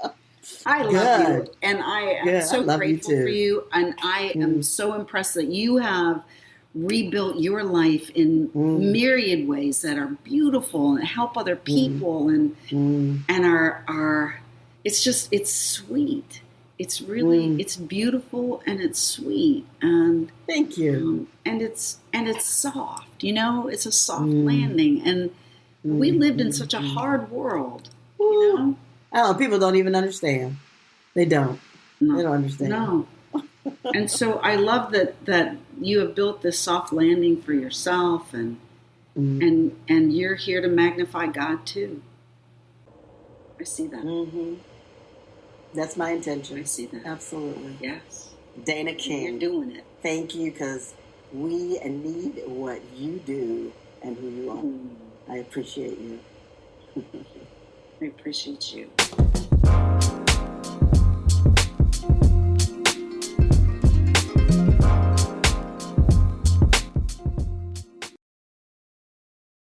I love you, and I am so grateful for you, and I am so impressed that you have rebuilt your life in myriad ways that are beautiful and help other people, and are it's sweet. It's really it's beautiful and it's sweet, and thank you. And it's soft. You know, it's a soft landing, and we lived in such a hard world. You know. Oh, people don't even understand. They don't. No. They don't understand. No. And so I love that you have built this soft landing for yourself, and you're here to magnify God too. I see that. That's my intention. I see that. Absolutely. Yes. Dana King. You're doing it. Thank you, because we need what you do and who you are. I appreciate you. I appreciate you.